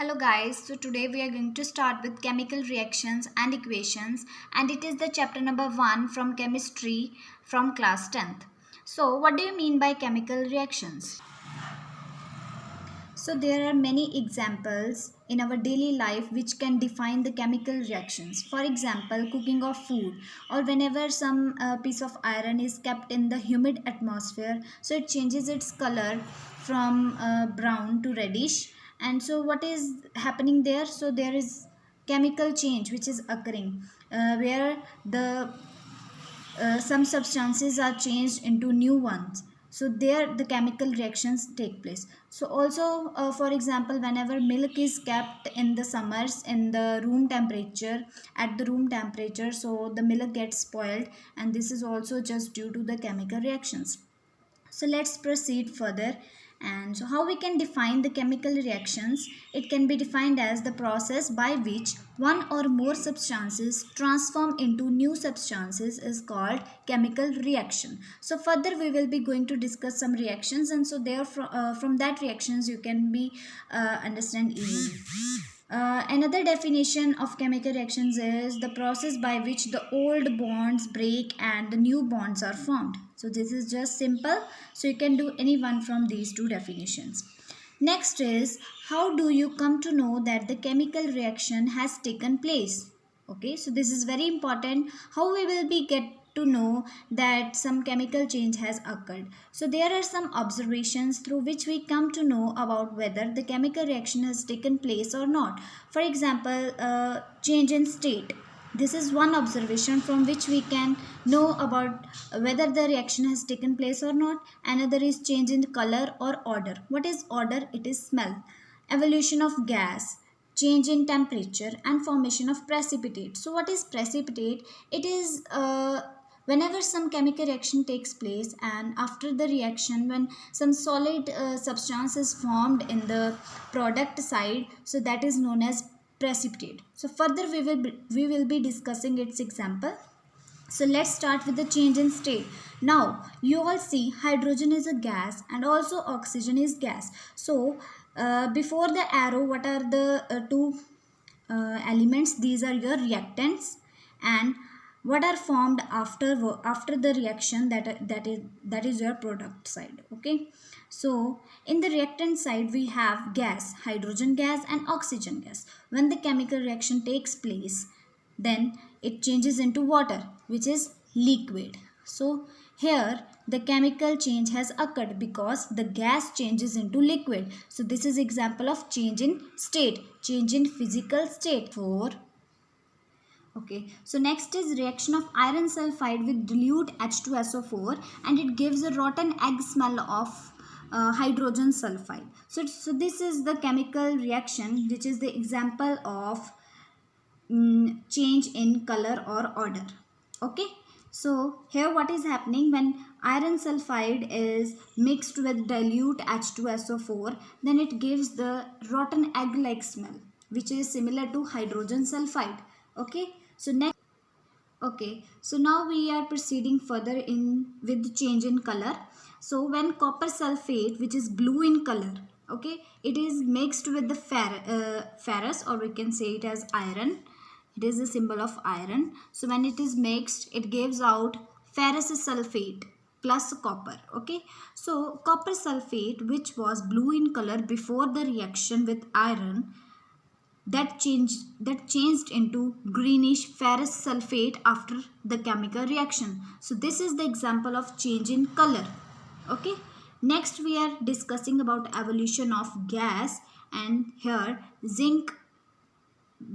Hello guys, so today we are going to start with chemical reactions and equations, and it is the chapter number 1 from chemistry from class 10th. So what do you mean by chemical reactions? So there are many examples in our daily life which can define the chemical reactions. For example, cooking of food, or whenever some piece of iron is kept in the humid atmosphere, so it changes its color from brown to reddish. And so what is happening there? So there is chemical change which is occurring where the some substances are changed into new ones, so there the chemical reactions take place. So also for example, whenever milk is kept in the summers in the room temperature, at the room temperature, so the milk gets spoiled, and this is also just due to the chemical reactions. So let's proceed further. And so how we can define the chemical reactions? It can be defined as the process by which one or more substances transform into new substances is called chemical reaction. So further we will be going to discuss some reactions, and so there from that reactions you can be understand easily. Another definition of chemical reactions is the process by which the old bonds break and the new bonds are formed. So this is just simple. So you can do any one from these two definitions. Next is, how do you come to know that the chemical reaction has taken place? Okay, so this is very important. How we will be get to know that some chemical change has occurred? So there are some observations through which we come to know about whether the chemical reaction has taken place or not. For example, change in state. This is one observation from which we can know about whether the reaction has taken place or not. Another is change in color or odor. What is odor? It is smell. Evolution of gas, change in temperature, and formation of precipitate. So what is precipitate? It is whenever some chemical reaction takes place, and after the reaction when some solid substance is formed in the product side, so that is known as precipitate. So further we will be discussing its example. So let's start with the change in state. Now you all see hydrogen is a gas and also oxygen is gas. So before the arrow, what are the two elements? These are your reactants, and what are formed after the reaction, that is your product side. Okay, so in the reactant side we have gas, hydrogen gas and oxygen gas. When the chemical reaction takes place, then it changes into water, which is liquid. So here the chemical change has occurred because the gas changes into liquid. So this is example of change in state, change in physical state. Okay, so next is reaction of iron sulfide with dilute H2SO4, and it gives a rotten egg smell of hydrogen sulfide. So this is the chemical reaction which is the example of change in color or odor. Okay, so here what is happening, when iron sulfide is mixed with dilute H2SO4, then it gives the rotten egg like smell, which is similar to hydrogen sulfide. Okay, so now we are proceeding further in with change in color. So when copper sulfate, which is blue in color, okay, it is mixed with the ferrous, or we can say it as iron. It is a symbol of iron. So when it is mixed, it gives out ferrous sulfate plus copper. Okay, so copper sulfate, which was blue in color before the reaction with iron, that changed into greenish ferrous sulfate after the chemical reaction. So this is the example of change in color. Okay, next we are discussing about evolution of gas, and here zinc,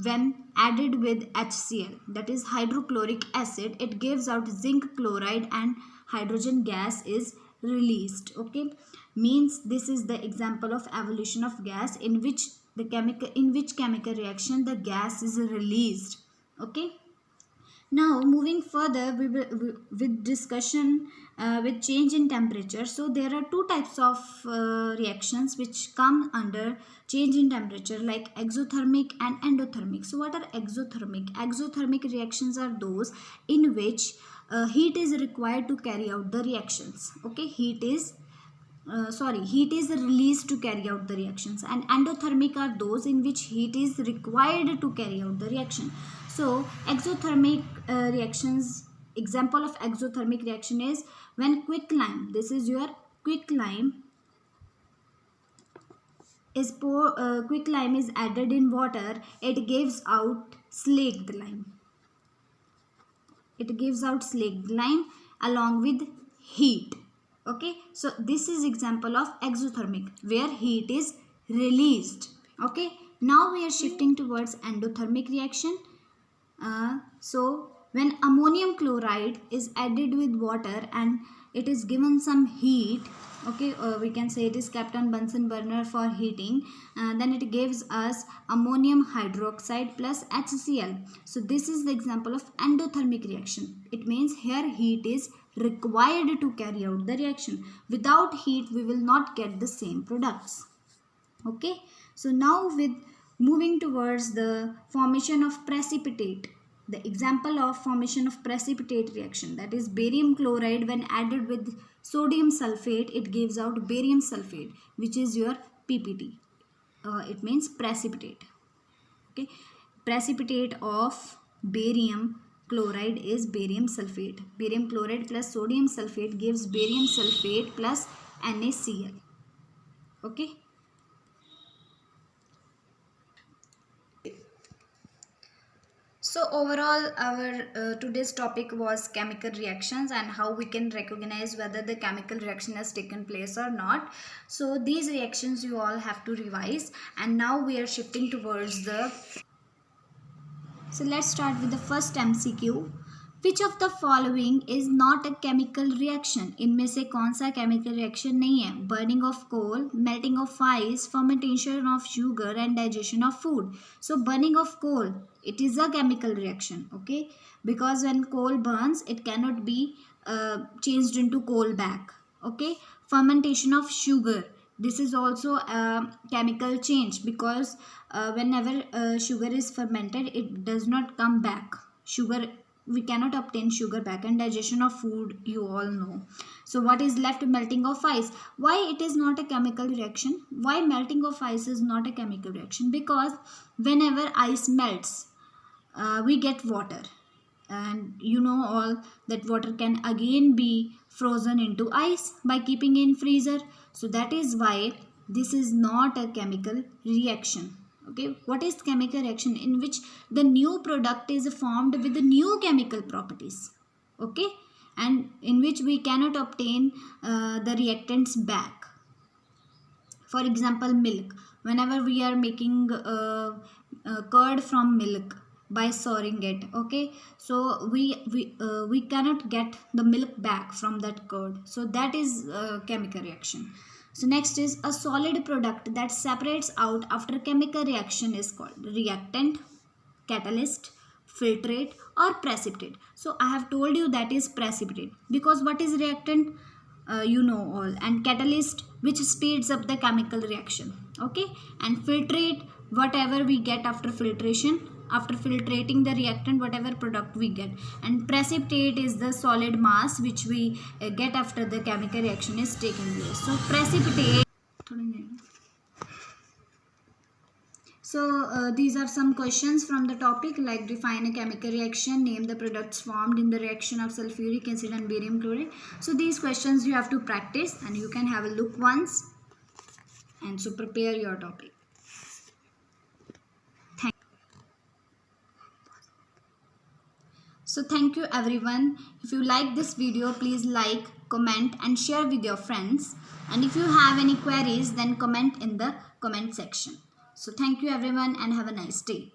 when added with HCl, that is hydrochloric acid, it gives out zinc chloride and hydrogen gas is released. Okay, means this is the example of evolution of gas in which chemical reaction the gas is released. Okay, now moving further, with discussion with change in temperature. So there are two types of reactions which come under change in temperature, like exothermic and endothermic. So what are exothermic? Exothermic reactions are those in which heat is required to carry out the reactions. Okay, heat is heat is released to carry out the reactions, and endothermic are those in which heat is required to carry out the reaction. So exothermic reactions, example of exothermic reaction is when quicklime, this is your quicklime is quicklime is added in water, it gives out slaked lime. It gives out slaked lime along with heat. Okay, so this is example of exothermic where heat is released. Okay, now we are shifting towards endothermic reaction. So when ammonium chloride is added with water and it is given some heat, okay, we can say it is kept on Bunsen burner for heating, then it gives us ammonium hydroxide plus HCl. So this is the example of endothermic reaction. It means here heat is required to carry out the reaction. Without heat we will not get the same products. Okay, so now with moving towards the formation of precipitate, the example of formation of precipitate reaction, that is barium chloride when added with sodium sulfate, it gives out barium sulfate, which is your PPT. It means precipitate. Okay, precipitate of barium chloride is barium sulfate. Barium chloride plus sodium sulfate gives barium sulfate plus NaCl. Okay. So overall our today's topic was chemical reactions and how we can recognize whether the chemical reaction has taken place or not. So these reactions you all have to revise, and now we are shifting towards the... So let's start with the first MCQ. Which of the following is not a chemical reaction? इनमें से कौन सा chemical reaction नहीं है? Burning of coal, melting of ice, fermentation of sugar and digestion of food. So burning of coal, it is a chemical reaction, okay? Because when coal burns, it cannot be changed into coal back, okay? Fermentation of sugar, this is also a chemical change because whenever sugar is fermented, it does not come back. We cannot obtain sugar back. And digestion of food, you all know. So what is left? Melting of ice. Why it is not a chemical reaction? Why melting of ice is not a chemical reaction? Because whenever ice melts, we get water, and you know all that water can again be frozen into ice by keeping in freezer. So that is why this is not a chemical reaction. Okay, what is chemical reaction? In which the new product is formed with the new chemical properties, okay, and in which we cannot obtain the reactants back. For example, milk. Whenever we are making curd from milk by souring it, okay, so we cannot get the milk back from that curd. So that is a chemical reaction. So next is a solid product that separates out after chemical reaction is called reactant, catalyst, filtrate or precipitate. So I have told you that is precipitate, because what is reactant? You know all. And catalyst, which speeds up the chemical reaction, okay, and filtrate, whatever we get after filtration, after filtrating the reactant, whatever product we get. And precipitate is the solid mass which we get after the chemical reaction is taking place. So precipitate. So these are some questions from the topic, like define a chemical reaction, name the products formed in the reaction of sulfuric acid and barium chloride. So these questions you have to practice, and you can have a look once, and so prepare your topic. So thank you everyone. If you like this video, please like, comment and share with your friends. And if you have any queries, then comment in the comment section. So thank you everyone and have a nice day.